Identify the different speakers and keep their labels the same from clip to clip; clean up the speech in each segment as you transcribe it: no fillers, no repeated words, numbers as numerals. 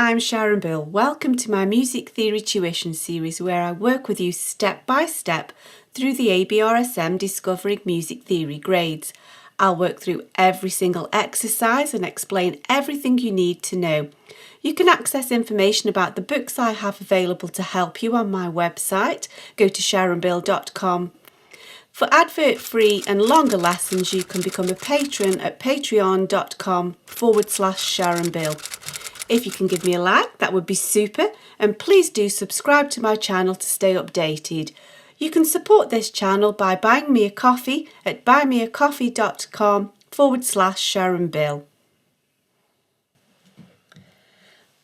Speaker 1: I'm Sharon Bill. Welcome to my Music Theory Tuition series where I work with you step by step through the ABRSM Discovering Music Theory grades. I'll work through every single exercise and explain everything you need to know. You can access information about the books I have available to help you on my website. Go to sharonbill.com. For advert-free and longer lessons, you can become a patron at patreon.com/SharonBill. If you can give me a like, that would be super, and please do subscribe to my channel to stay updated. You can support this channel by buying me a coffee at buymeacoffee.com/SharonBill.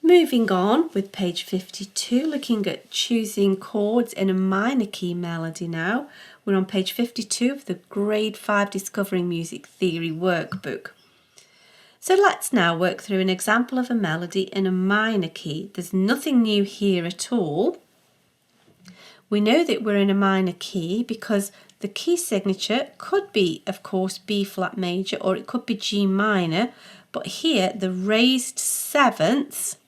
Speaker 1: Moving on with page 52, looking at choosing chords in a minor key melody now. We're on page 52 of the Grade 5 Discovering Music Theory workbook. So let's now work through an example of a melody in a minor key. There's nothing new here at all. We know that we're in a minor key because the key signature could be, of course, B flat major, or it could be G minor, but here the raised sevenths,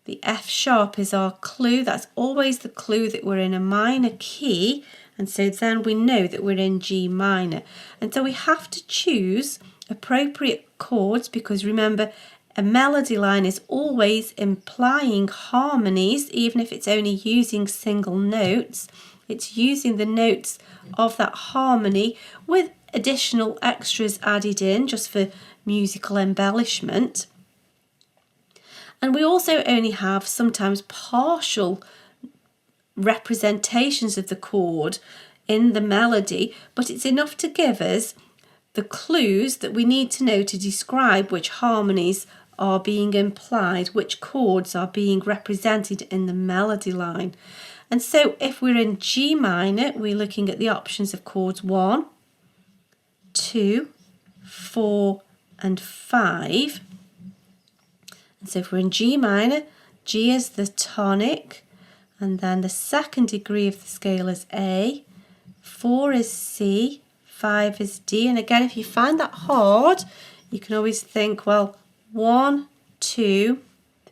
Speaker 1: the F sharp is our clue. That's always the clue that we're in a minor key, and so then we know that we're in G minor. And so we have to choose appropriate chords, because remember, a melody line is always implying harmonies, even if it's only using single notes. It's using the notes of that harmony with additional extras added in just for musical embellishment. And we also only have sometimes partial representations of the chord in the melody, but it's enough to give us the clues that we need to know to describe which harmonies are being implied, which chords are being represented in the melody line. And so if we're in G minor, we're looking at the options of chords 1, 2, 4 and 5. And so if we're in G minor, G is the tonic, and then the second degree of the scale is A, 4 is C, 5 is D. And again, if you find that hard, you can always think, well, 1, 2,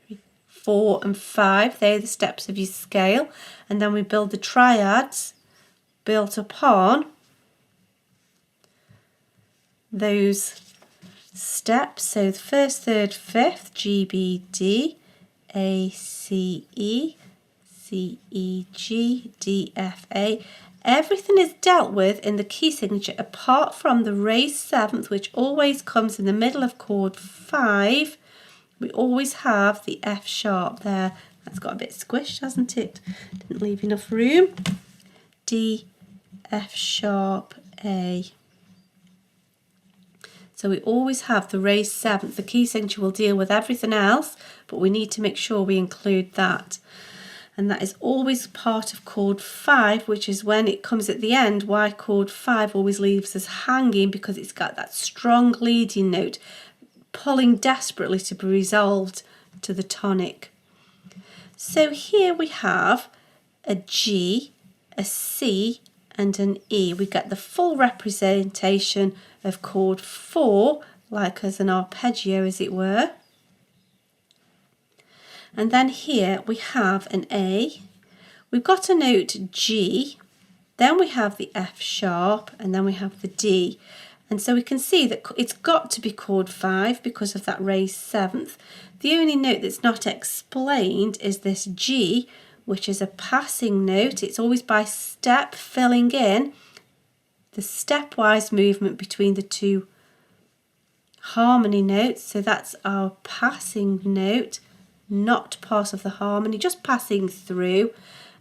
Speaker 1: 3, 4 and 5, they're the steps of your scale. And then we build the triads built upon those steps. So the first, third, fifth, G, B, D, A, C, E, C, E, G, D, F, A. Everything is dealt with in the key signature apart from the raised seventh, which always comes in the middle of chord 5. We always have the F sharp there. That's got a bit squished, hasn't it? Didn't leave enough room. D, F sharp, A. So we always have the raised seventh. The key signature will deal with everything else, but we need to make sure we include that. And that is always part of chord 5, which is when it comes at the end, why chord 5 always leaves us hanging, because it's got that strong leading note pulling desperately to be resolved to the tonic. So here we have a G, a C and an E. We get the full representation of chord 4, like as an arpeggio as it were. And then here we have an A, we've got a note G, then we have the F sharp, and then we have the D. And so we can see that it's got to be chord 5 because of that raised seventh. The only note that's not explained is this G, which is a passing note. It's always by step, filling in the stepwise movement between the two harmony notes. So that's our passing note, not part of the harmony, just passing through.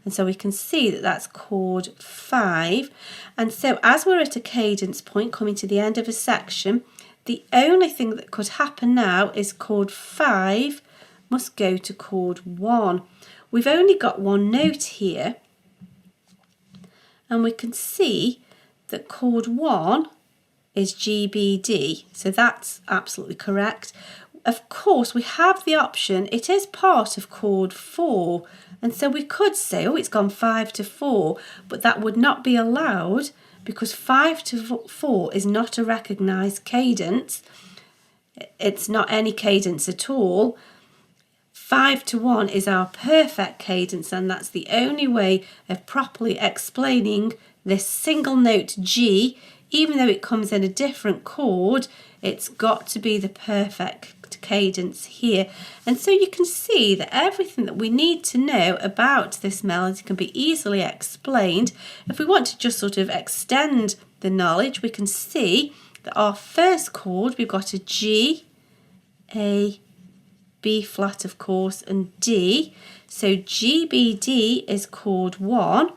Speaker 1: And so we can see that that's chord 5. And so as we're at a cadence point coming to the end of a section, the only thing that could happen now is chord 5 must go to chord 1. We've only got one note here, and we can see that chord 1 is G, B, D. So that's absolutely correct. Of course, we have the option, it is part of chord 4, and so we could say, oh, it's gone 5 to 4, but that would not be allowed because 5 to 4 is not a recognised cadence. It's not any cadence at all. 5 to 1 is our perfect cadence, and that's the only way of properly explaining this single note G. Even though it comes in a different chord, it's got to be the perfect cadence here. And so you can see that everything that we need to know about this melody can be easily explained. If we want to just sort of extend the knowledge, we can see that our first chord, we've got a G, A, B flat of course, and D. So G, B, D is chord 1,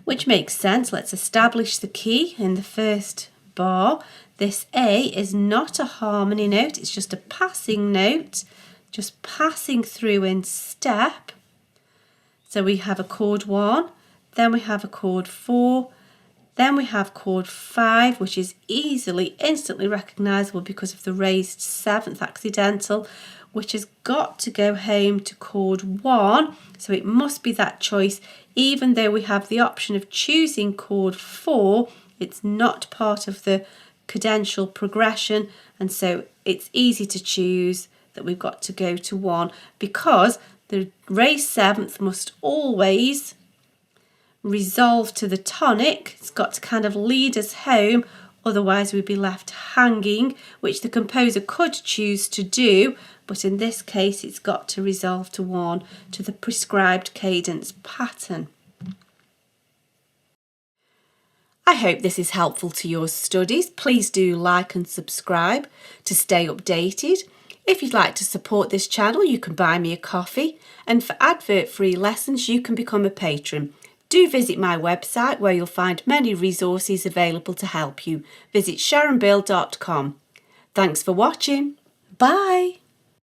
Speaker 1: which makes sense. Let's establish the key in the first bar. This A is not a harmony note, it's just a passing note, just passing through in step. So we have a chord 1, then we have a chord 4, then we have chord 5, which is instantly recognisable because of the raised 7th accidental, which has got to go home to chord 1. So it must be that choice. Even though we have the option of choosing chord 4, it's not part of the cadential progression, and so it's easy to choose that we've got to go to 1, because the raised 7th must always resolve to the tonic. It's got to kind of lead us home, otherwise we'd be left hanging, which the composer could choose to do, but in this case it's got to resolve to 1, to the prescribed cadence pattern. I hope this is helpful to your studies. Please do like and subscribe to stay updated. If you'd like to support this channel, you can buy me a coffee, and for advert-free lessons you can become a patron. Do visit my website where you'll find many resources available to help you. Visit sharonbill.com. Thanks for watching. Bye.